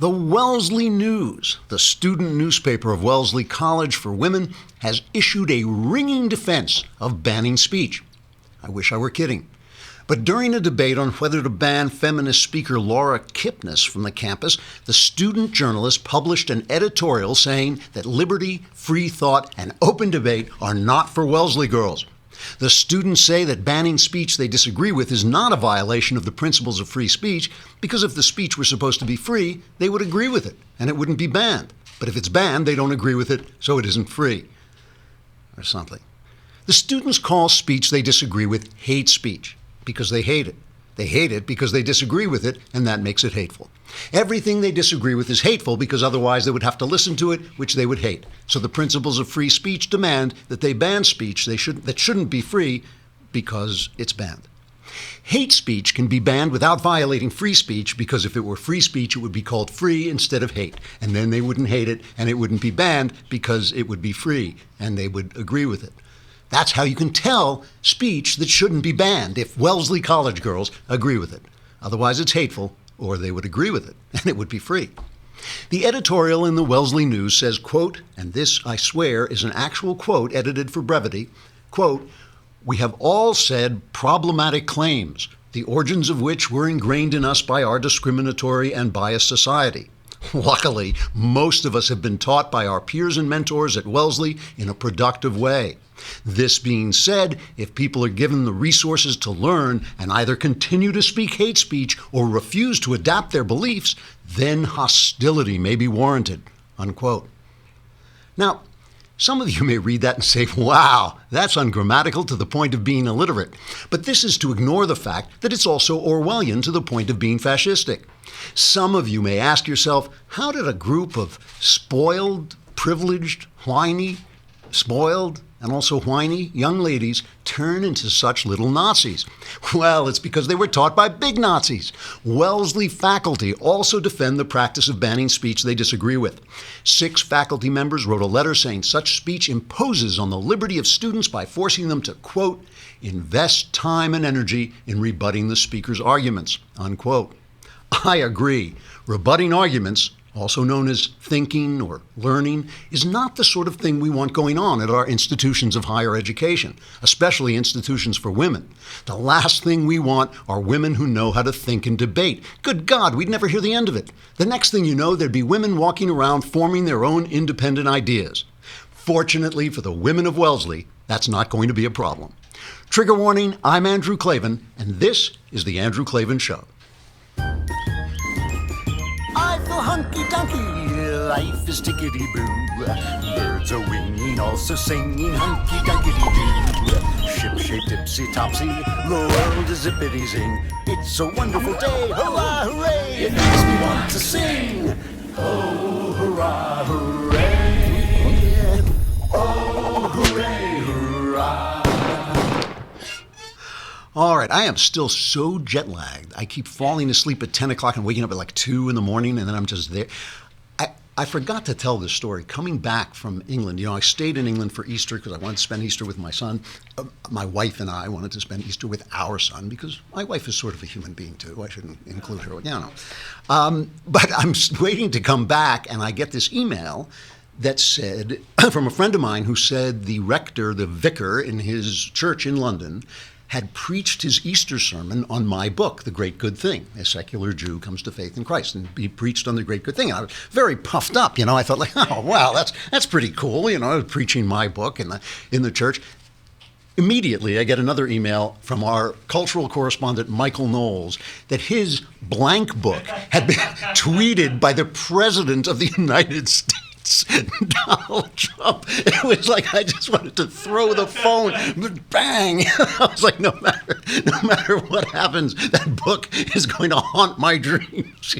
The Wellesley News, the student newspaper of Wellesley College for Women, has issued a ringing defense of banning speech. I wish I were kidding. But during a debate on whether to ban feminist speaker Laura Kipnis from the campus, the student journalist published an editorial saying that liberty, free thought, and open debate are not for Wellesley girls. The students say that banning speech they disagree with is not a violation of the principles of free speech, because if the speech were supposed to be free, they would agree with it, and it wouldn't be banned. But if it's banned, they don't agree with it, so it isn't free. Or something. The students call speech they disagree with hate speech, because they hate it. They hate it because they disagree with it, and that makes it hateful. Everything they disagree with is hateful because otherwise they would have to listen to it, which they would hate. So the principles of free speech demand that they ban speech that shouldn't be free because it's banned. Hate speech can be banned without violating free speech because if it were free speech, it would be called free instead of hate. And then they wouldn't hate it and it wouldn't be banned because it would be free and they would agree with it. That's how you can tell speech that shouldn't be banned if Wellesley College girls agree with it. Otherwise, it's hateful, or they would agree with it, and it would be free. The editorial in the Wellesley News says, quote, and this, I swear, is an actual quote edited for brevity, quote, "We have all said problematic claims, the origins of which were ingrained in us by our discriminatory and biased society. Luckily, most of us have been taught by our peers and mentors at Wellesley in a productive way. This being said, if people are given the resources to learn and either continue to speak hate speech or refuse to adapt their beliefs, then hostility may be warranted," unquote. Now, some of you may read that and say, wow, that's ungrammatical to the point of being illiterate. But this is to ignore the fact that it's also Orwellian to the point of being fascistic. Some of you may ask yourself, how did a group of spoiled, privileged, whiny, spoiled, and also whiny young ladies turn into such little Nazis? Well, it's because they were taught by big Nazis. Wellesley faculty also defend the practice of banning speech they disagree with. 6 faculty members wrote a letter saying such speech imposes on the liberty of students by forcing them to, quote, invest time and energy in rebutting the speaker's arguments, unquote. I agree. Rebutting arguments, also known as thinking or learning, is not the sort of thing we want going on at our institutions of higher education, especially institutions for women. The last thing we want are women who know how to think and debate. Good God, we'd never hear the end of it. The next thing you know, there'd be women walking around forming their own independent ideas. Fortunately for the women of Wellesley, that's not going to be a problem. Trigger warning, I'm Andrew Klavan, and this is The Andrew Klavan Show. I feel hunky-dunky, life is tickety-boo. Birds are winging, also singing hunky-dunky-doo. Ship-shape, tipsy-topsy, the world is zippity-zing. It's a wonderful day, hurrah, hooray! It makes me want to sing. Oh, hurrah, hooray! Oh, hooray, hurrah! All right, I am still so jet lagged. I keep falling asleep at 10 o'clock and waking up at like 2 in the morning, and then I'm just there. I forgot to tell this story. Coming back from England, I stayed in England for Easter because I wanted to spend Easter with my son. My wife and I wanted to spend Easter with our son because my wife is sort of a human being too. I shouldn't include her, But I'm waiting to come back, and I get this email that said, from a friend of mine who said the vicar in his church in London, had preached his Easter sermon on my book, The Great Good Thing. A secular Jew comes to faith in Christ, and he preached on The Great Good Thing. And I was very puffed up, I thought like, oh, wow, that's pretty cool, preaching my book in the church. Immediately, I get another email from our cultural correspondent, Michael Knowles, that his blank book had been tweeted by the President of the United States. Donald Trump. It was like I just wanted to throw the phone, but bang! I was like, no matter what happens, that book is going to haunt my dreams.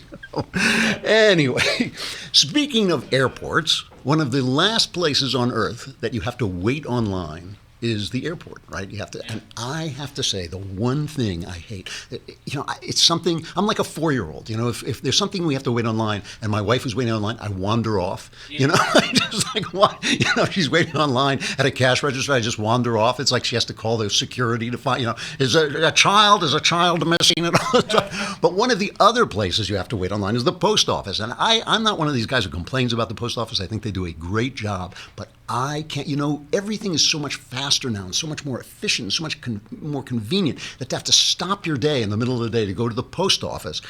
Anyway, speaking of airports, one of the last places on Earth that you have to wait online is the airport, right? You have to, and I have to say, the one thing I hate, it's something, I'm like a 4-year-old, if there's something we have to wait online and my wife is waiting online, I wander off, I just like, what? She's waiting online at a cash register, I just wander off. It's like she has to call the security to find, is a child missing at all? But one of the other places you have to wait online is the post office. And I'm not one of these guys who complains about the post office. I think they do a great job, but I can't, everything is so much faster now and so much more efficient and so much more convenient that to have to stop your day in the middle of the day to go to the post office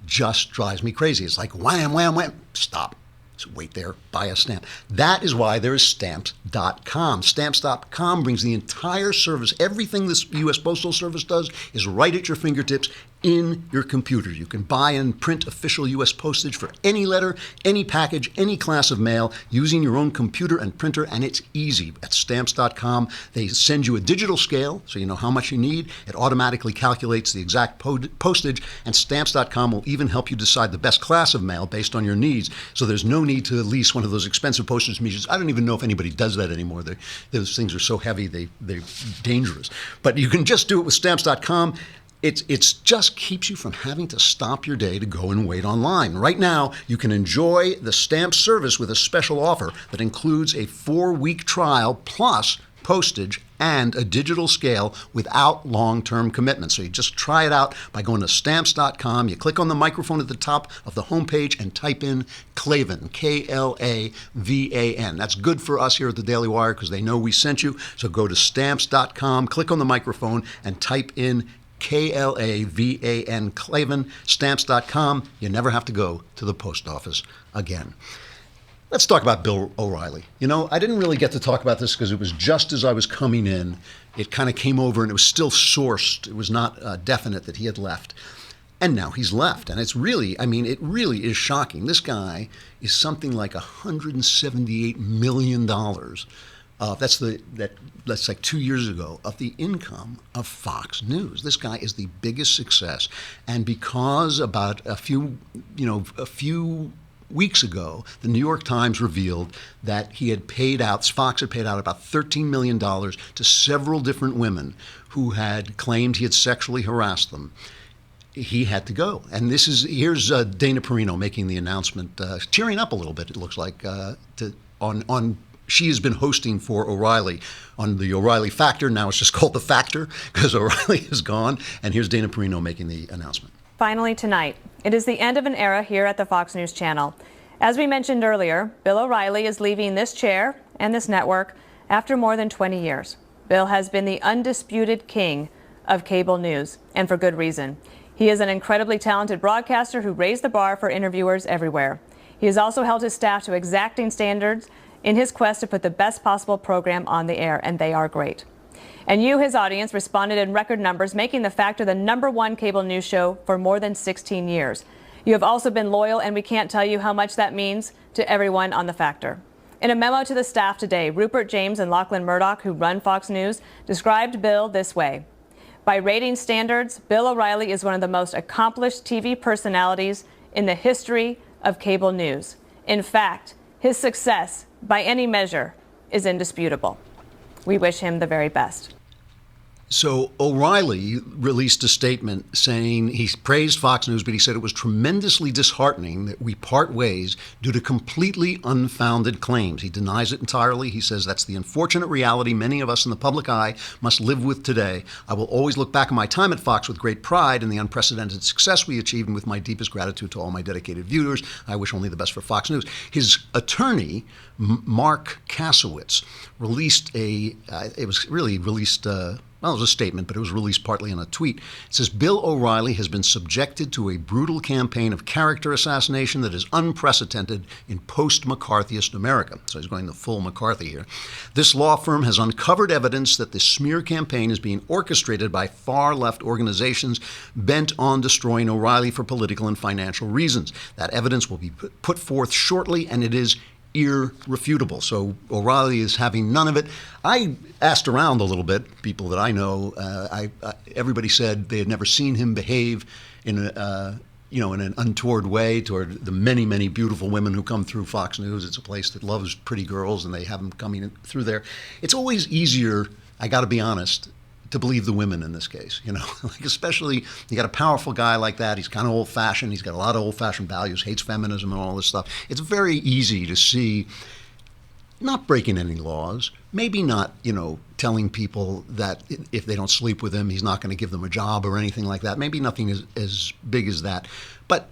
just drives me crazy. It's like wham, wham, wham, stop. So wait there, buy a stamp. That is why there is Stamps.com. Stamps.com brings the entire service. Everything this U.S. Postal Service does is right at your fingertips in your computer. You can buy and print official U.S. postage for any letter, any package, any class of mail using your own computer and printer, and it's easy. At Stamps.com, they send you a digital scale so you know how much you need. It automatically calculates the exact postage, and Stamps.com will even help you decide the best class of mail based on your needs. So there's no need to lease one of those expensive postage meters. I don't even know if anybody does that anymore. Those things are so heavy, they're dangerous. But you can just do it with Stamps.com. It's just keeps you from having to stop your day to go and wait online. Right now, you can enjoy the stamp service with a special offer that includes a 4-week trial plus postage and a digital scale without long-term commitment. So you just try it out by going to Stamps.com. You click on the microphone at the top of the homepage and type in Klavan, Klavan. That's good for us here at the Daily Wire because they know we sent you. So go to Stamps.com, click on the microphone, and type in Klavan, Klavan, Stamps.com. You never have to go to the post office again. Let's talk about Bill O'Reilly. I didn't really get to talk about this because it was just as I was coming in. It kind of came over and it was still sourced. It was not definite that he had left. And now he's left. And it's really, it really is shocking. This guy is something like $178 million. That's like 2 years ago of the income of Fox News. This guy is the biggest success, and because about a few weeks ago, the New York Times revealed that Fox had paid out about $13 million to several different women who had claimed he had sexually harassed them. He had to go, and here's Dana Perino making the announcement, tearing up a little bit. It looks like She has been hosting for O'Reilly on the O'Reilly Factor. Now it's just called The Factor because O'Reilly is gone. And here's Dana Perino making the announcement. Finally tonight, it is the end of an era here at the Fox News Channel. As we mentioned earlier, Bill O'Reilly is leaving this chair and this network after more than 20 years. Bill has been the undisputed king of cable news, and for good reason. He is an incredibly talented broadcaster who raised the bar for interviewers everywhere. He has also held his staff to exacting standards in his quest to put the best possible program on the air, and they are great. And you, his audience, responded in record numbers, making The Factor the #1 cable news show for more than 16 years. You have also been loyal, and we can't tell you how much that means to everyone on The Factor. In a memo to the staff today, Rupert James and Lachlan Murdoch, who run Fox News, described Bill this way. By rating standards, Bill O'Reilly is one of the most accomplished TV personalities in the history of cable news. In fact, his success, by any measure, is indisputable. We wish him the very best. So O'Reilly released a statement saying he praised Fox News, but he said it was tremendously disheartening that we part ways due to completely unfounded claims. He denies it entirely. He says that's the unfortunate reality many of us in the public eye must live with today. I will always look back on my time at Fox with great pride and the unprecedented success we achieved, and with my deepest gratitude to all my dedicated viewers. I wish only the best for Fox News. His attorney, Mark Kasowitz, released well, it was a statement, but it was released partly in a tweet. It says, Bill O'Reilly has been subjected to a brutal campaign of character assassination that is unprecedented in post-McCarthyist America. So he's going the full McCarthy here. This law firm has uncovered evidence that the smear campaign is being orchestrated by far-left organizations bent on destroying O'Reilly for political and financial reasons. That evidence will be put forth shortly, and it is irrefutable. So O'Reilly is having none of it. I asked around a little bit, people that I know. Everybody said they had never seen him behave in an untoward way toward the many, many beautiful women who come through Fox News. It's a place that loves pretty girls, and they have them coming through there. It's always easier I got to be honest, to believe the women in this case, like especially you got a powerful guy like that. He's kind of old fashioned. He's got a lot of old fashioned values, hates feminism and all this stuff. It's very easy to see not breaking any laws, maybe not, telling people that if they don't sleep with him, he's not going to give them a job or anything like that. Maybe nothing as big as that. But,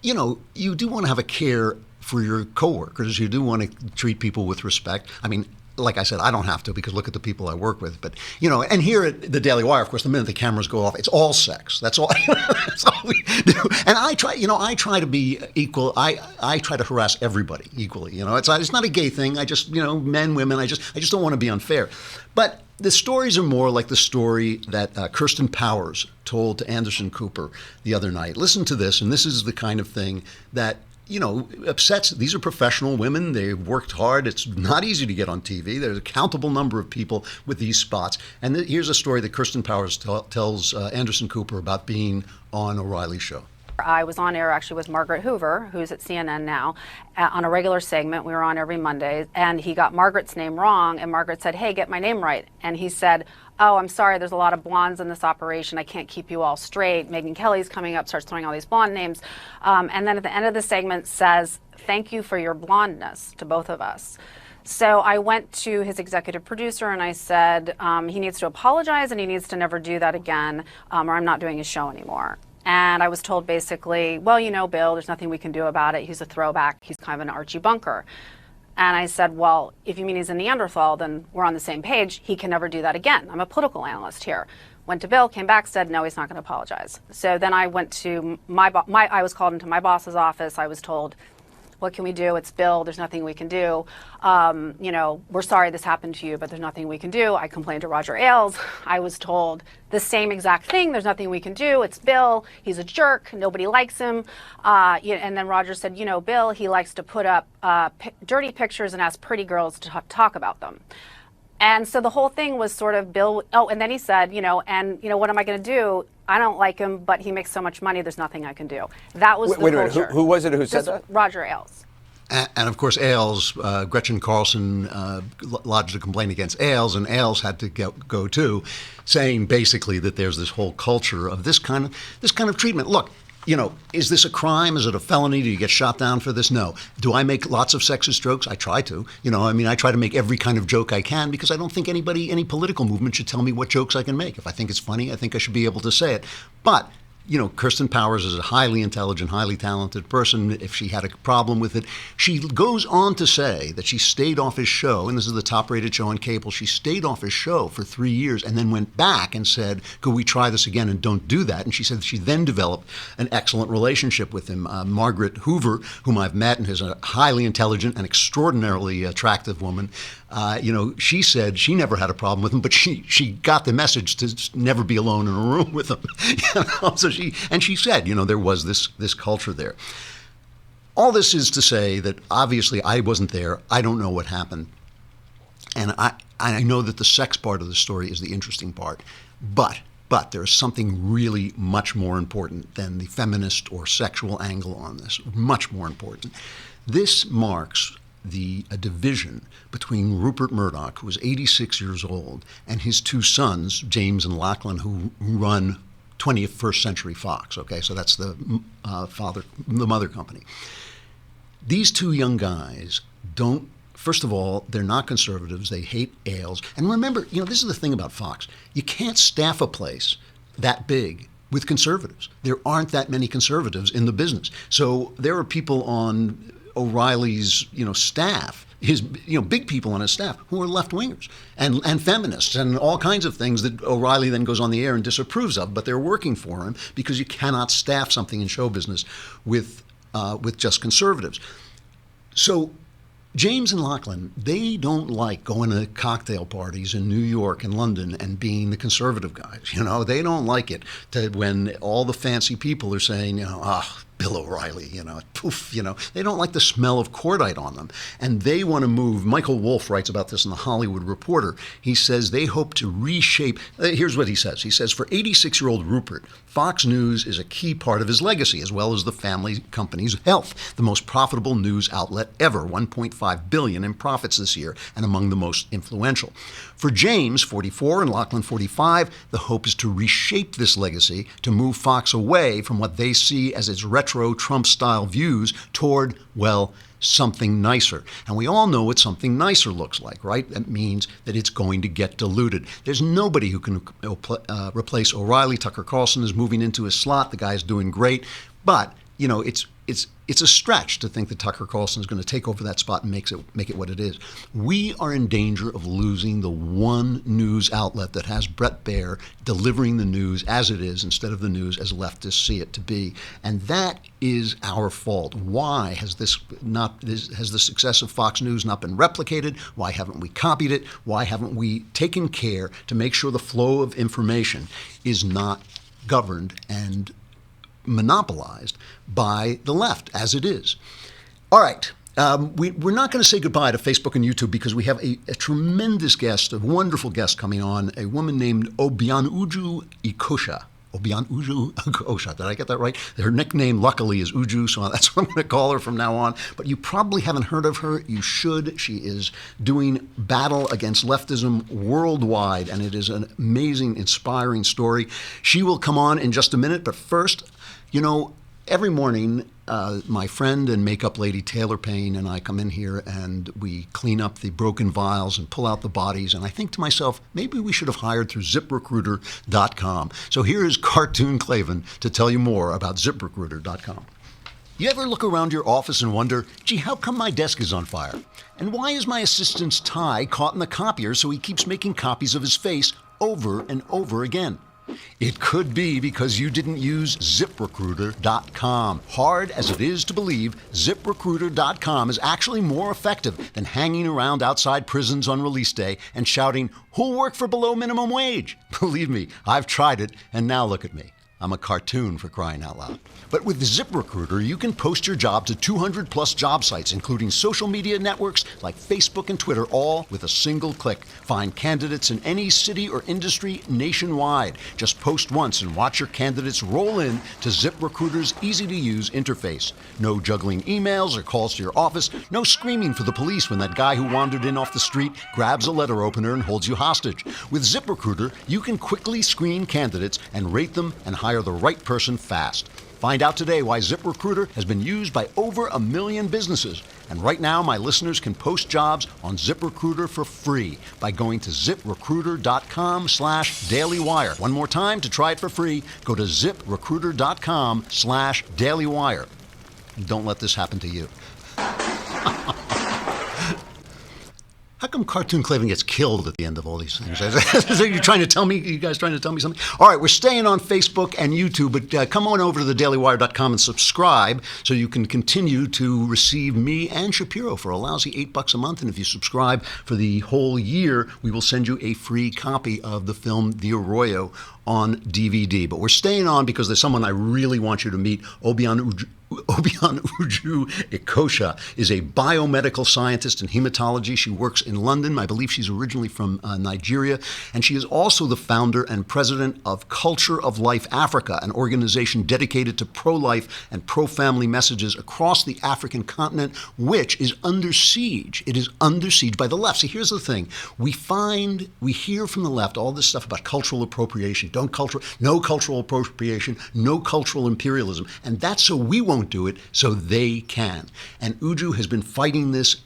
you do want to have a care for your coworkers. You do want to treat people with respect. I mean, like I said, I don't have to because look at the people I work with. But, and here at the Daily Wire, of course, the minute the cameras go off, it's all sex. That's all, that's all we do. And I try to be equal. I try to harass everybody equally. It's not a gay thing. I just, men, women, I just don't want to be unfair. But the stories are more like the story that Kirsten Powers told to Anderson Cooper the other night. Listen to this, and this is the kind of thing that upsets. These are professional women. They've worked hard. It's not easy to get on TV. There's a countable number of people with these spots. And here's a story that Kirsten Powers tells Anderson Cooper about being on O'Reilly's show. I was on air actually with Margaret Hoover, who's at CNN now, on a regular segment. We were on every Monday, and he got Margaret's name wrong, and Margaret said, "Hey, get my name right." And he said, "Oh, I'm sorry, there's a lot of blondes in this operation. I can't keep you all straight. Megyn Kelly's coming up," starts throwing all these blonde names. And then at the end of the segment says, "Thank you for your blondness," to both of us. So I went to his executive producer and I said, he needs to apologize and he needs to never do that again, or I'm not doing his show anymore. And I was told basically, "Well, Bill, there's nothing we can do about it. He's a throwback. He's kind of an Archie Bunker." And I said, "Well, if you mean he's a Neanderthal, then we're on the same page. He can never do that again. I'm a political analyst here." Went to Bill, came back, said, "No, he's not going to apologize." So then I went to I was called into my boss's office. I was told, "What can we do? It's Bill. There's nothing we can do. We're sorry this happened to you, but there's nothing we can do." I complained to Roger Ailes. I was told the same exact thing. "There's nothing we can do. It's Bill. He's a jerk. Nobody likes him." And then Roger said, "Bill, he likes to put up dirty pictures and ask pretty girls to talk about them." And so the whole thing was sort of Bill. Oh, and then he said, what am I going to do? I don't like him, but he makes so much money, there's nothing I can do. That was Wait a minute, who was it who said that? Roger Ailes. And of course, Ailes, Gretchen Carlson lodged a complaint against Ailes, and Ailes had to go too, saying basically that there's this whole culture of this kind of treatment. Look, is this a crime? Is it a felony? Do you get shot down for this? No. Do I make lots of sexist jokes? I try to. I try to make every kind of joke I can because I don't think any political movement should tell me what jokes I can make. If I think it's funny, I think I should be able to say it. But Kirsten Powers is a highly intelligent, highly talented person. If she had a problem with it, she goes on to say that she stayed off his show, and this is the top-rated show on cable. She stayed off his show for 3 years and then went back and said, "Could we try this again and don't do that?" And she said she then developed an excellent relationship with him. Margaret Hoover, whom I've met and is a highly intelligent and extraordinarily attractive woman, she said she never had a problem with him, but she got the message to never be alone in a room with him. So she said, there was this culture there. All this is to say that obviously I wasn't there. I don't know what happened. And I know that the sex part of the story is the interesting part. But there is something really much more important than the feminist or sexual angle on this. Much more important. This marks a division between Rupert Murdoch, who is 86 years old, and his two sons, James and Lachlan, who run 21st Century Fox. Okay, so that's the mother company. These two young guys don't. First of all, they're not conservatives. They hate Ailes. And remember, this is the thing about Fox. You can't staff a place that big with conservatives. There aren't that many conservatives in the business. So there are people on O'Reilly's, staff, his, big people on his staff who are left-wingers and feminists and all kinds of things that O'Reilly then goes on the air and disapproves of, but they're working for him because you cannot staff something in show business with just conservatives. So James and Lachlan, they don't like going to cocktail parties in New York and London and being the conservative guys. They don't like it when all the fancy people are saying, Bill O'Reilly, poof, they don't like the smell of cordite on them. And they want to move. Michael Wolff writes about this in the Hollywood Reporter. He says they hope to reshape. Here's what he says. He says, for 86-year-old Rupert, Fox News is a key part of his legacy, as well as the family company's health, the most profitable news outlet ever, $1.5 billion in profits this year, and among the most influential. For James, 44, and Lachlan, 45, the hope is to reshape this legacy, to move Fox away from what they see as its retro Trump-style views toward, well, something nicer. And we all know what something nicer looks like, right? That means that it's going to get diluted. There's nobody who can replace O'Reilly. Tucker Carlson is moving into his slot. The guy's doing great. But, it's a stretch to think that Tucker Carlson is going to take over that spot and make it what it is. We are in danger of losing the one news outlet that has Bret Baier delivering the news as it is instead of the news as leftists see it to be. And that is our fault. Why has the success of Fox News not been replicated? Why haven't we copied it? Why haven't we taken care to make sure the flow of information is not governed and monopolized by the left, as it is? All right. We're not going to say goodbye to Facebook and YouTube because we have a tremendous guest, a wonderful guest coming on, a woman named Obianuju Ekeocha. Obianuju Ekeocha. Did I get that right? Her nickname, luckily, is Uju, so that's what I'm going to call her from now on. But you probably haven't heard of her. You should. She is doing battle against leftism worldwide, and it is an amazing, inspiring story. She will come on in just a minute, but first, every morning, my friend and makeup lady, Taylor Payne, and I come in here and we clean up the broken vials and pull out the bodies. And I think to myself, maybe we should have hired through ZipRecruiter.com. So here is Cartoon Clavin to tell you more about ZipRecruiter.com. You ever look around your office and wonder, gee, how come my desk is on fire? And why is my assistant's tie caught in the copier so he keeps making copies of his face over and over again? It could be because you didn't use ZipRecruiter.com. Hard as it is to believe, ZipRecruiter.com is actually more effective than hanging around outside prisons on release day and shouting, "Who'll work for below minimum wage?" Believe me, I've tried it, and now look at me. I'm a cartoon, for crying out loud. But with ZipRecruiter, you can post your job to 200 plus job sites, including social media networks like Facebook and Twitter, all with a single click. Find candidates in any city or industry nationwide. Just post once and watch your candidates roll in to ZipRecruiter's easy-to-use interface. No juggling emails or calls to your office. No screaming for the police when that guy who wandered in off the street grabs a letter opener and holds you hostage. With ZipRecruiter, you can quickly screen candidates and rate them and hire the right person fast. Find out today why ZipRecruiter has been used by over 1 million businesses. And right now, my listeners can post jobs on ZipRecruiter for free by going to ZipRecruiter.com/dailywire. One more time, to try it for free, go to ZipRecruiter.com/dailywire. Don't let this happen to you. How come Cartoon Clavin gets killed at the end of all these things? Are you trying to tell me? You guys trying to tell me something? All right, we're staying on Facebook and YouTube, but come on over to thedailywire.com and subscribe so you can continue to receive me and Shapiro for a lousy $8 a month. And if you subscribe for the whole year, we will send you a free copy of the film The Arroyo on DVD. But we're staying on because there's someone I really want you to meet. Obianuju Ekeocha is a biomedical scientist in hematology. She works in London. I believe she's originally from Nigeria. And she is also the founder and president of Culture of Life Africa, an organization dedicated to pro-life and pro-family messages across the African continent, which is under siege. It is under siege by the left. See, here's the thing. We hear from the left all this stuff about cultural appropriation. No cultural appropriation, no cultural imperialism. And that's so we won't do it, so they can. And Uju has been fighting this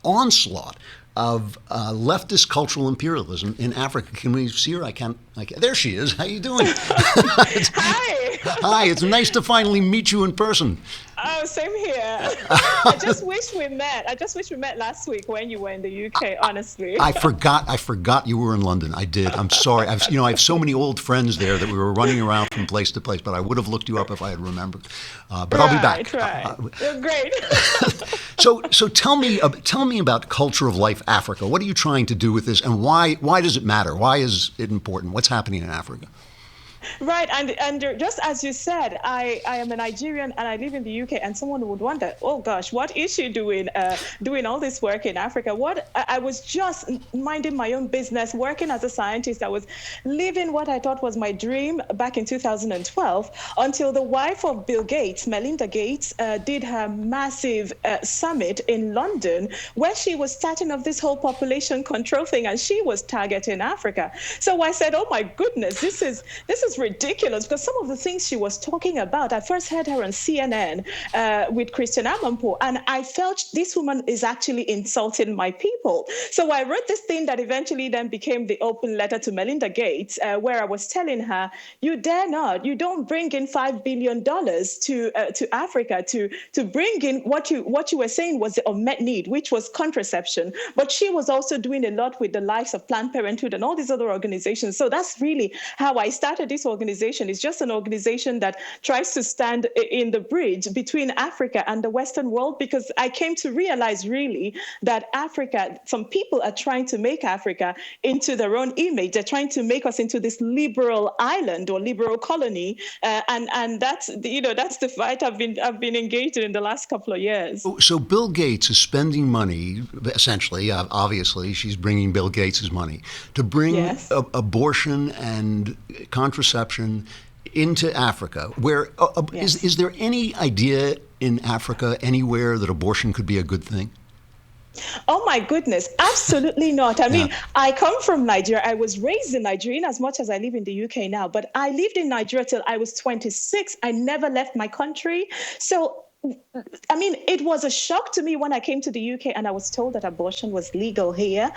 onslaught of leftist cultural imperialism in Africa. Can we see her? I can't. There she is. How you doing? Hi. Hi. It's nice to finally meet you in person. Oh, same here. I just wish we met. Last week when you were in the UK, honestly. I forgot you were in London. I did. I'm sorry. I have so many old friends there that we were running around from place to place, but I would have looked you up if I had remembered. But I'll be back. Right. Great. So tell me about Culture of Life Africa. What are you trying to do with this, and why does it matter? Why is it important? What's happening in Africa? Right, and just as you said, I am a Nigerian and I live in the UK, and someone would wonder, oh gosh, what is she doing all this work in Africa? What I was just minding my own business, working as a scientist. I was living what I thought was my dream back in 2012, until the wife of Bill Gates, Melinda Gates, did her massive summit in London, where she was starting off this whole population control thing, and she was targeting Africa. So I said, oh my goodness, this is ridiculous, because some of the things she was talking about, I first heard her on CNN with Christian Amanpour, and I felt this woman is actually insulting my people. So I wrote this thing that eventually then became the open letter to Melinda Gates, where I was telling her, you dare not, you don't bring in $5 billion to Africa to bring in what you were saying was the unmet need, which was contraception. But she was also doing a lot with the likes of Planned Parenthood and all these other organizations. So that's really how I started this organization. It's just an organization that tries to stand in the bridge between Africa and the Western world, because I came to realize really that Africa, some people are trying to make Africa into their own image. They're trying to make us into this liberal island or liberal colony, and that's the fight I've been engaged in the last couple of years. So Bill Gates is spending money, essentially, obviously, she's bringing Bill Gates' money to bring Yes. Abortion and contraception into Africa. Where Yes. is there any idea in Africa anywhere that abortion could be a good thing? Oh my goodness, absolutely not. I mean, Yeah. I come from Nigeria. I was raised in Nigeria, in as much as I live in the UK now, but I lived in Nigeria till I was 26. I never left my country. So I mean, it was a shock to me when I came to the UK and I was told that abortion was legal here,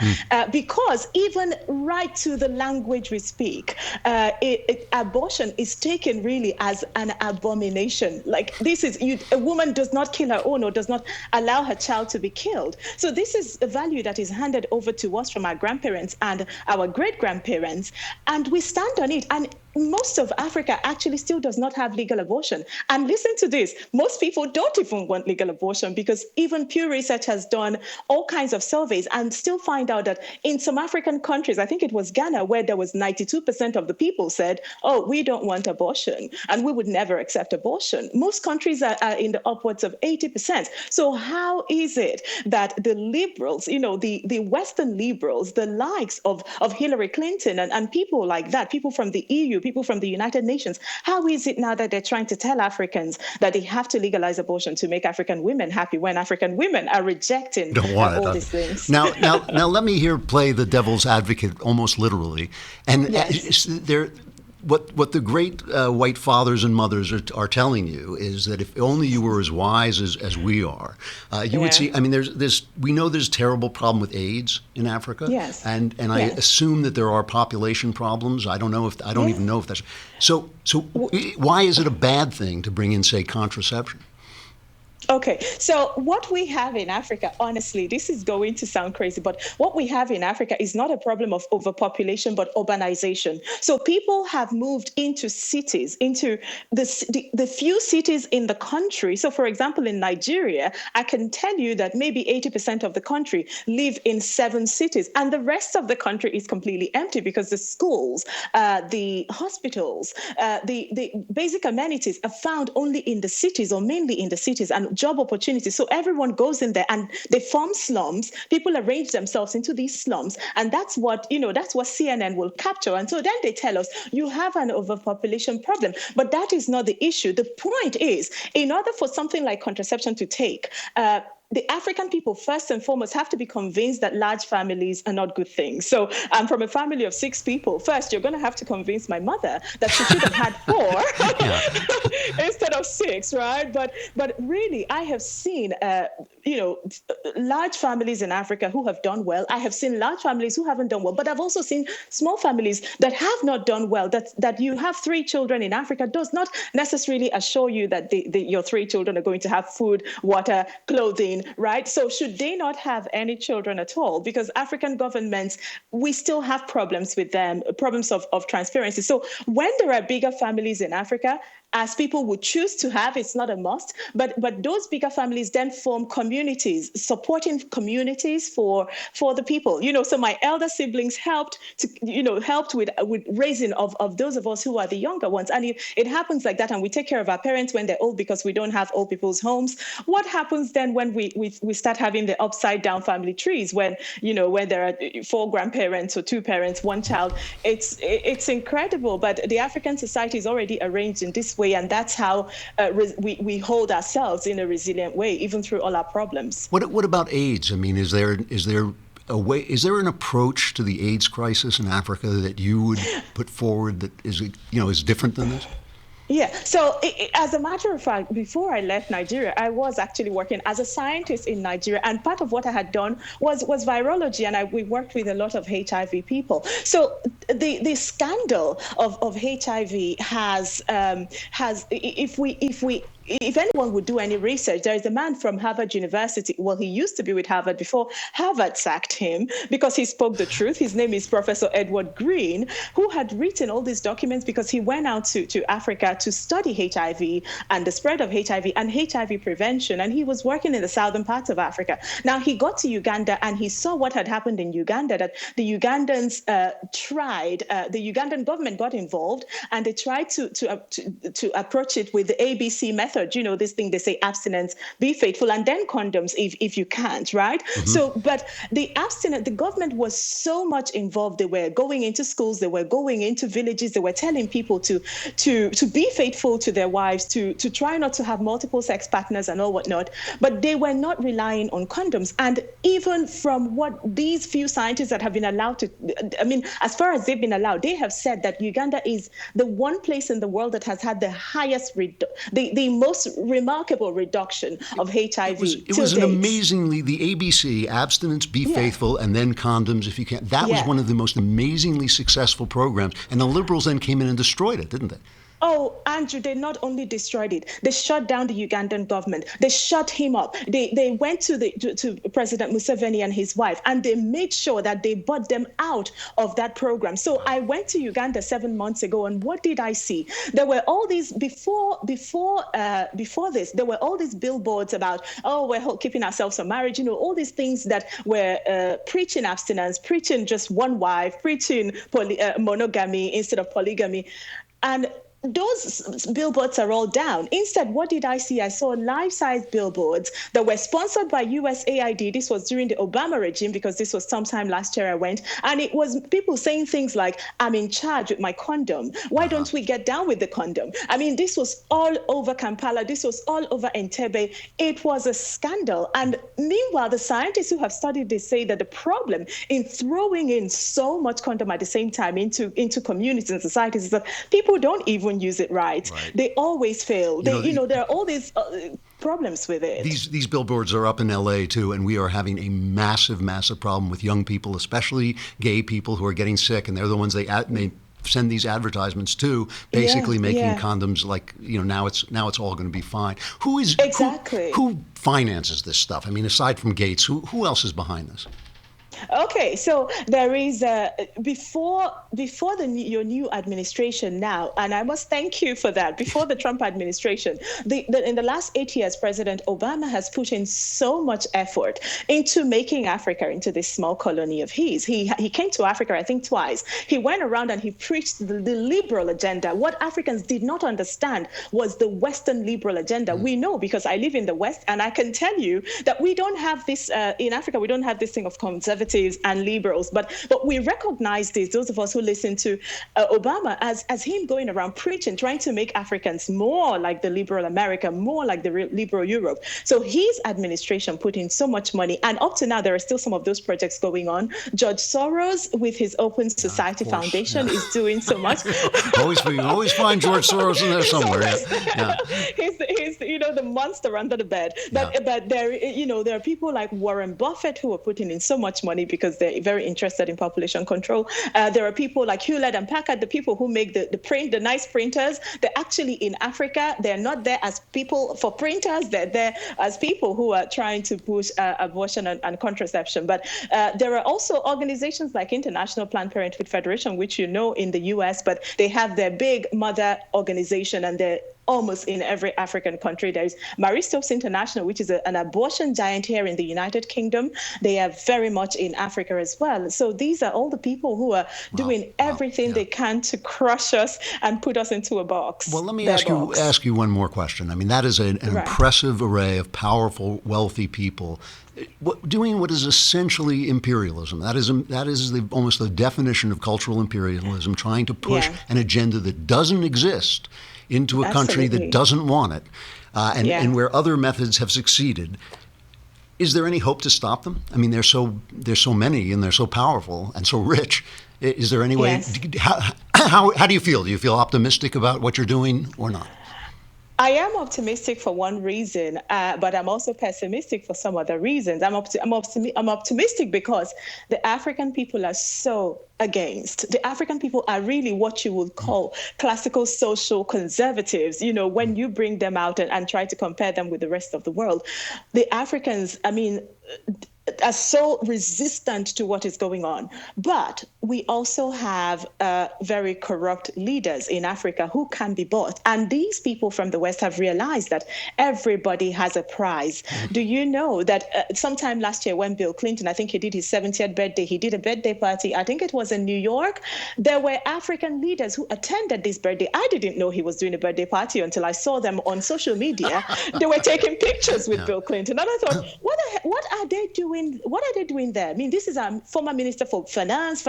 because even right to the language we speak, abortion is taken really as an abomination. Like, this is, a woman does not kill her own or does not allow her child to be killed. So this is a value that is handed over to us from our grandparents and our great-grandparents, and we stand on it. And most of Africa actually still does not have legal abortion. And listen to this, most people don't even want legal abortion, because even Pew Research has done all kinds of surveys and still find out that in some African countries, I think it was Ghana, where there was 92% of the people said, oh, we don't want abortion and we would never accept abortion. Most countries are in the upwards of 80%. So how is it that the liberals, the Western liberals, the likes of Hillary Clinton and people like that, people from the EU, people from the United Nations, how is it now that they're trying to tell Africans that they have to legalize abortion to make African women happy, when African women are rejecting all these things? Now, let me here play the devil's advocate, almost literally. And Yes. what the great white fathers and mothers are telling you is that if only you were as wise as we are, you would see. I mean, we know there's a terrible problem with AIDS in Africa. Yes. And I assume that there are population problems. I don't even know if that's so. Why is it a bad thing to bring in, say, contraception? Okay, so what we have in Africa, honestly, this is going to sound crazy, but what we have in Africa is not a problem of overpopulation, but urbanization. So people have moved into cities, into the few cities in the country. So for example, in Nigeria, I can tell you that maybe 80% of the country live in 7 cities, and the rest of the country is completely empty, because the schools, the hospitals, the basic amenities are found only in the cities, or mainly in the cities, and job opportunities. So everyone goes in there and they form slums. People arrange themselves into these slums. And that's what CNN will capture. And so then they tell us, you have an overpopulation problem. But that is not the issue. The point is, in order for something like contraception to take, the African people, first and foremost, have to be convinced that large families are not good things. So I'm from a family of 6 people. First, you're going to have to convince my mother that she should have had 4 instead of 6, right? But really, I have seen, large families in Africa who have done well. I have seen large families who haven't done well. But I've also seen small families that have not done well. That you have 3 children in Africa does not necessarily assure you that your 3 children are going to have food, water, clothing, right? So should they not have any children at all? Because African governments, we still have problems with them, problems of transparency. So when there are bigger families in Africa, as people would choose to have. It's not a must, but those bigger families then form communities, supporting communities for the people. So my elder siblings helped with raising of those of us who are the younger ones, and it happens like that. And we take care of our parents when they're old because we don't have old people's homes. What happens then when we start having the upside down family trees, when there are 4 grandparents or 2 parents, 1 child? It's incredible, but the African society is already arranged in this way, and that's how we hold ourselves in a resilient way, even through all our problems. What about AIDS? I mean, is there a way? Is there an approach to the AIDS crisis in Africa that you would put forward that is different than this? Yeah. So as a matter of fact, before I left Nigeria, I was actually working as a scientist in Nigeria. And part of what I had done was virology. And we worked with a lot of HIV people. So the scandal of HIV has if anyone would do any research, there is a man from Harvard University. Well, he used to be with Harvard before Harvard sacked him because he spoke the truth. His name is Professor Edward Green, who had written all these documents because he went out to Africa to study HIV and the spread of HIV and HIV prevention. And he was working in the southern parts of Africa. Now, he got to Uganda and he saw what had happened in Uganda, that the Ugandans the Ugandan government got involved and they tried to approach it with the ABC method. This thing they say, abstinence, be faithful, and then condoms if you can't, right? Mm-hmm. So, but the government was so much involved. They were going into schools, they were going into villages, they were telling people to be faithful to their wives, to try not to have multiple sex partners and all whatnot. But they were not relying on condoms. And even from what these few scientists that have been allowed to, as far as they've been allowed, they have said that Uganda is the one place in the world that has had the highest, the most remarkable reduction of HIV. It was an amazingly, the ABC, abstinence, be faithful, and then condoms if you can. That was one of the most amazingly successful programs. And the liberals then came in and destroyed it, didn't they? Oh, Andrew, they not only destroyed it, they shut down the Ugandan government. They shut him up. They went to President Museveni and his wife, and they made sure that they bought them out of that program. So I went to Uganda 7 months ago, and what did I see? There were all these, before this, there were all these billboards about, we're keeping ourselves from marriage, all these things that were preaching abstinence, preaching just one wife, preaching monogamy instead of polygamy. And those billboards are all down. Instead, what did I see? I saw life-size billboards that were sponsored by USAID. This was during the Obama regime because this was sometime last year I went. And it was people saying things like, I'm in charge with my condom. Why don't we get down with the condom? This was all over Kampala. This was all over Entebbe. It was a scandal. And meanwhile, the scientists who have studied this say that the problem in throwing in so much condom at the same time into communities and societies is that people don't even use it right. They always fail. There are all these problems with it. These billboards are up in LA too, and we are having a massive problem with young people, especially gay people who are getting sick, and they're the ones they send these advertisements to, basically making condoms like, now it's all going to be fine. Who finances this stuff? Aside from Gates, who else is behind this? Okay, so there is before your new administration now, and I must thank you for that. Before the Trump administration, in the last 8 years, President Obama has put in so much effort into making Africa into this small colony of his. He came to Africa, I think, twice. He went around and he preached the liberal agenda. What Africans did not understand was the Western liberal agenda. We know because I live in the West, and I can tell you that we don't have this in Africa. We don't have this thing of conservative and liberals, but we recognize this, those of us who listen to Obama, as him going around preaching, trying to make Africans more like the liberal America, more like the liberal Europe. So his administration put in so much money, and up to now there are still some of those projects going on. George Soros with his Open Society Foundation is doing so much. always find George Soros in there somewhere. He's the monster under the bed. But there are people like Warren Buffett who are putting in so much money because they're very interested in population control. There are people like Hewlett and Packard, the people who make the nice printers. They're actually in Africa. They're not there as people for printers. They're there as people who are trying to push abortion and contraception. But there are also organizations like International Planned Parenthood Federation, which in the US, but they have their big mother organization, and almost in every African country. There's Marie Stopes International, which is an abortion giant here in the United Kingdom. They are very much in Africa as well. So these are all the people who are doing everything they can to crush us and put us into a box. Well, let me ask you one more question. I mean, that is an impressive array of powerful, wealthy people doing what is essentially imperialism. That is almost the definition of cultural imperialism, trying to push an agenda that doesn't exist into a country that doesn't want it, and where other methods have succeeded. Is there any hope to stop them? I mean, there's so many, and they're so powerful and so rich. Is there any way? How do you feel? Do you feel optimistic about what you're doing or not? I am optimistic for one reason, but I'm also pessimistic for some other reasons. I'm optimistic because the African people are so against. The African people are really what you would call classical social conservatives. You know, when you bring them out and try to compare them with the rest of the world, the Africans, I mean, are so resistant to what is going on. But we also have very corrupt leaders in Africa who can be bought. And these people from the West have realized that everybody has a price. Do you know that sometime last year when Bill Clinton, I think he did his 70th birthday, he did a birthday party, I think it was in New York. There were African leaders who attended this birthday. I didn't know he was doing a birthday party until I saw them on social media. They were taking pictures with Bill Clinton. And I thought, what are they doing? What are they doing there? I mean, this is a former minister for finance.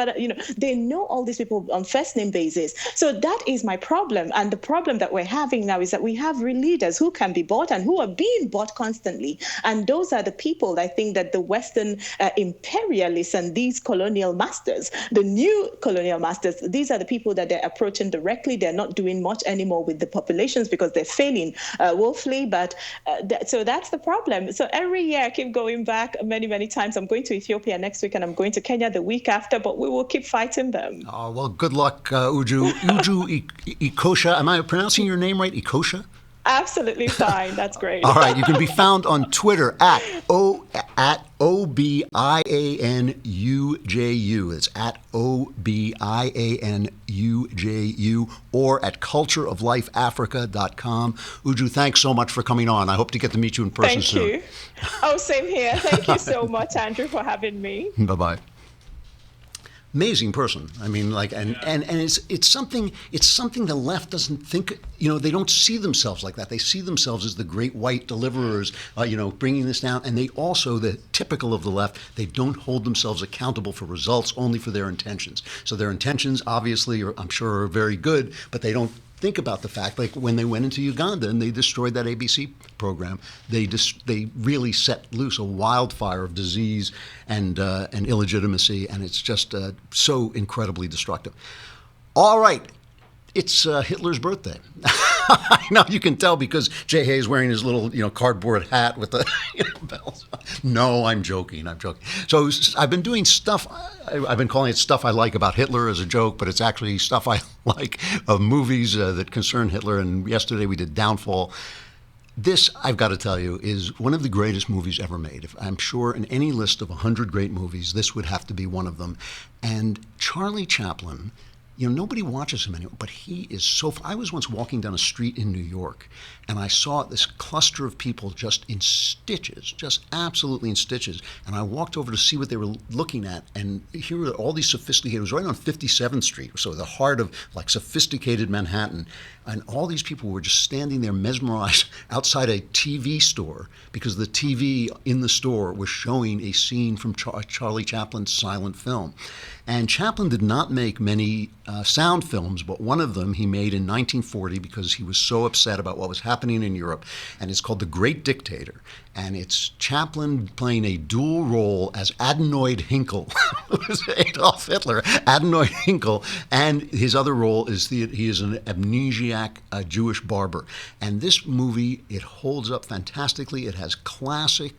They know all these people on first name basis. So that is my problem. And the problem that we're having now is that we have real leaders who can be bought and who are being bought constantly. And those are the people, I think, that the Western imperialists and these colonial masters, the new colonial masters, these are the people that they're approaching directly. They're not doing much anymore with the populations because they're failing woefully. But so that's the problem. So every year I keep going back many times. I'm going to Ethiopia next week and I'm going to Kenya the week after, but we will keep fighting them. Oh, well, good luck, Uju. Uju Ekeocha. Am I pronouncing your name right? Ekeocha? Absolutely fine. That's great. All right. You can be found on Twitter at Obianuju. It's at Obianuju or at cultureoflifeafrica.com. Uju, thanks so much for coming on. I hope to get to meet you in person soon. Thank you. Oh, same here. Thank you so much, Andrew, for having me. Bye-bye. Amazing person. I mean, like, and it's something the left doesn't think. They don't see themselves like that. They see themselves as the great white deliverers, bringing this down. And they also, the typical of the left, they don't hold themselves accountable for results, only for their intentions. So their intentions, obviously, I'm sure, are very good, but they don't think about the fact, like when they went into Uganda and they destroyed that ABC program, they really set loose a wildfire of disease and illegitimacy, and it's just so incredibly destructive. All right, it's Hitler's birthday. I know you can tell because Jay Hay is wearing his little cardboard hat with the bells. No, I'm joking. So I've been doing stuff. I've been calling it stuff I like about Hitler as a joke, but it's actually stuff I like of movies that concern Hitler. And yesterday we did Downfall. This, I've got to tell you, is one of the greatest movies ever made. I'm sure in any list of 100 great movies, this would have to be one of them. And Charlie Chaplin, nobody watches him anymore, but he is so. I was once walking down a street in New York, and I saw this cluster of people just in stitches, just absolutely in stitches. And I walked over to see what they were looking at, and here were all these sophisticated. It was right on 57th Street, so the heart of like sophisticated Manhattan. And all these people were just standing there mesmerized outside a TV store because the TV in the store was showing a scene from Charlie Chaplin's silent film. And Chaplin did not make many sound films, but one of them he made in 1940 because he was so upset about what was happening in Europe. And it's called The Great Dictator. And it's Chaplin playing a dual role as Adenoid Hinkle, who's Adolf Hitler, Adenoid Hinkle, and his other role is he is an amnesiac Jewish barber. And this movie, it holds up fantastically. It has classic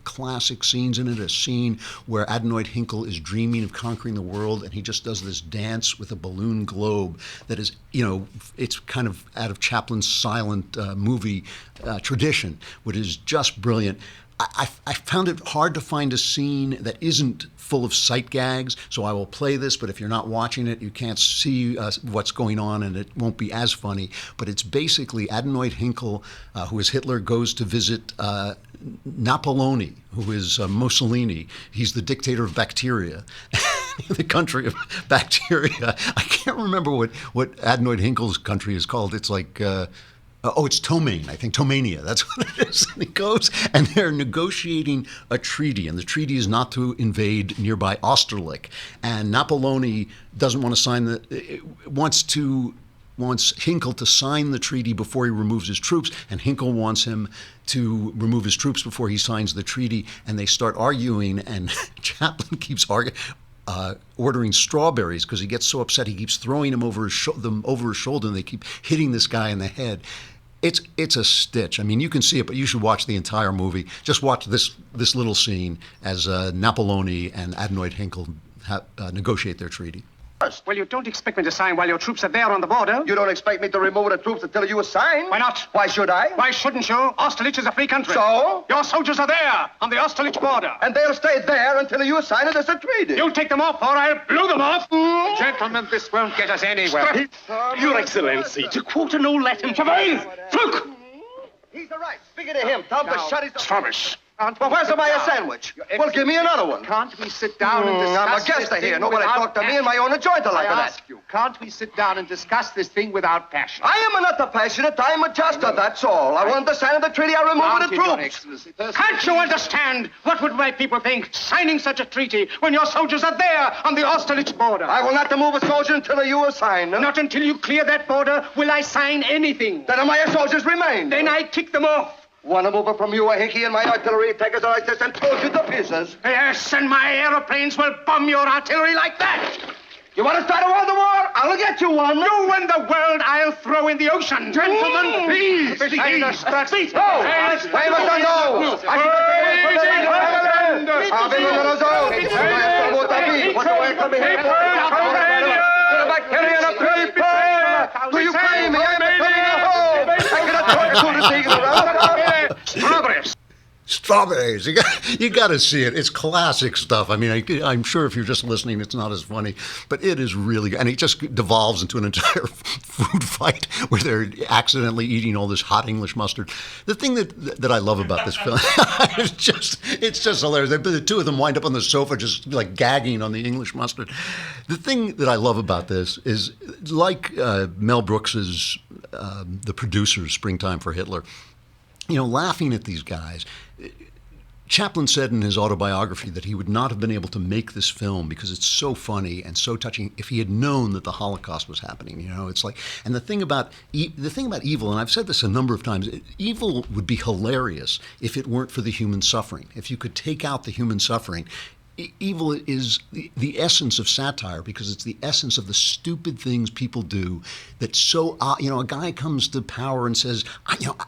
scenes in it. A scene where Adenoid Hinkle is dreaming of conquering the world, and he just does this dance with a balloon globe that is, it's kind of out of Chaplin's silent movie tradition, which is just brilliant. I found it hard to find a scene that isn't full of sight gags, so I will play this, but if you're not watching it, you can't see what's going on, and it won't be as funny. But it's basically Adenoid Hinkle, who is Hitler, goes to visit Napoleone, who is Mussolini. He's the dictator of bacteria. The country of bacteria. I can't remember what Adenoid Hinkle's country is called. It's like... it's Ptomaine, I think. Ptomania, that's what it is. And he goes, and they're negotiating a treaty, and the treaty is not to invade nearby Austerlitz. And Napoleone doesn't want to sign wants Hinkle to sign the treaty before he removes his troops, and Hinkle wants him to remove his troops before he signs the treaty, and they start arguing, and Chaplin keeps ordering strawberries because he gets so upset he keeps throwing them over his shoulder, and they keep hitting this guy in the head. It's a stitch. I mean, you can see it, but you should watch the entire movie. Just watch this little scene as Napoleone and Adenoid Hinkle negotiate their treaty. Well, you don't expect me to sign while your troops are there on the border. You don't expect me to remove the troops until you sign? Why not? Why should I? Why shouldn't you? Austerlitz is a free country. So? Your soldiers are there on the Austerlitz border. And they'll stay there until you sign it as a treaty. You'll take them off or I'll blow them off. Gentlemen, this won't get us anywhere. Your Excellency, to quote an old Latin phrase, Fluke! He's all right. Speaking to him, tell him to shut his... Thomas. Well, where's my sandwich? Well, give me another one. Can't we sit down and discuss I'm a guest this here. thing Nobody without talk to me passion? in my own enjoyment like I that. ask you, can't we sit down and discuss this thing without passion? I am not the passionate. I'm a juster, that's all. I want to sign the treaty. I remove the Your troops. Excellency, can't you understand? What would my people think signing such a treaty when your soldiers are there on the Austerlitz border? I will not remove a soldier until you sign them. Not until you clear that border will I sign anything. Then my soldiers remain. Then I kick them off. Want to move it from you, a Hickey, and my artillery takers like this and told you to pieces. Yes, and my aeroplanes will bomb your artillery like that. You want to start a world war? I'll get you one. You win the world, I'll throw in the ocean. Gentlemen, please. Behind us, that's... Wait, do you claim me? I'm Strawberries. You got to see it. It's classic stuff. I mean, I'm sure if you're just listening, it's not as funny, but it is really good. And it just devolves into an entire food fight where they're accidentally eating all this hot English mustard. The thing that I love about this film, it's just hilarious. The two of them wind up on the sofa just like gagging on the English mustard. The thing that I love about this is like Mel Brooks's The Producers, Springtime for Hitler, laughing at these guys. Chaplin said in his autobiography that he would not have been able to make this film because it's so funny and so touching if he had known that the Holocaust was happening. It's like, and the thing about evil, and I've said this a number of times, evil would be hilarious if it weren't for the human suffering. If you could take out the human suffering, evil is the essence of satire because it's the essence of the stupid things people do that a guy comes to power and says,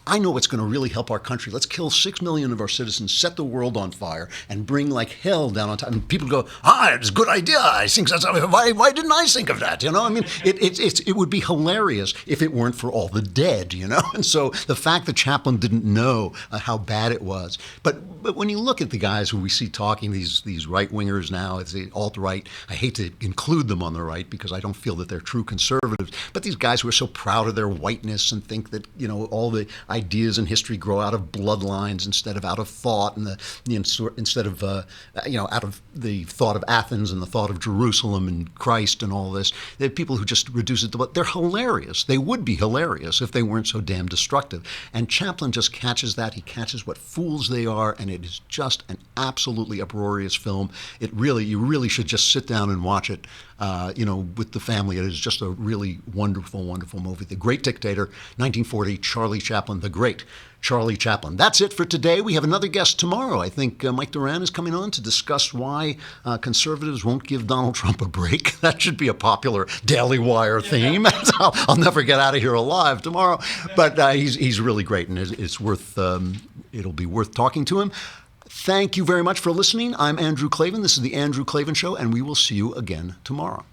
I know what's going to really help our country. Let's kill 6 million of our citizens, set the world on fire, and bring like hell down on top. And people go, it's a good idea. I think that's, why didn't I think of that? I mean, it would be hilarious if it weren't for all the dead, And so the fact that Chaplin didn't know how bad it was. But when you look at the guys who we see talking, these right-wingers now, it's the alt-right. I hate to include them on the right because I don't feel that they're true conservatives. But these guys who are so proud of their whiteness and think that, all the ideas in history grow out of bloodlines instead of out of thought, and instead of, out of the thought of Athens and the thought of Jerusalem and Christ and all this. They're people who just reduce it to, they're hilarious. They would be hilarious if they weren't so damn destructive. And Chaplin just catches that. He catches what fools they are, and it is just an absolutely uproarious film. You really should just sit down and watch it, with the family. It is just a really wonderful, wonderful movie. The Great Dictator, 1940, Charlie Chaplin, the great Charlie Chaplin. That's it for today. We have another guest tomorrow. I think Mike Duran is coming on to discuss why conservatives won't give Donald Trump a break. That should be a popular Daily Wire theme. I'll never get out of here alive tomorrow. But he's really great, and it'll be worth talking to him. Thank you very much for listening. I'm Andrew Klavan. This is The Andrew Klavan Show, and we will see you again tomorrow.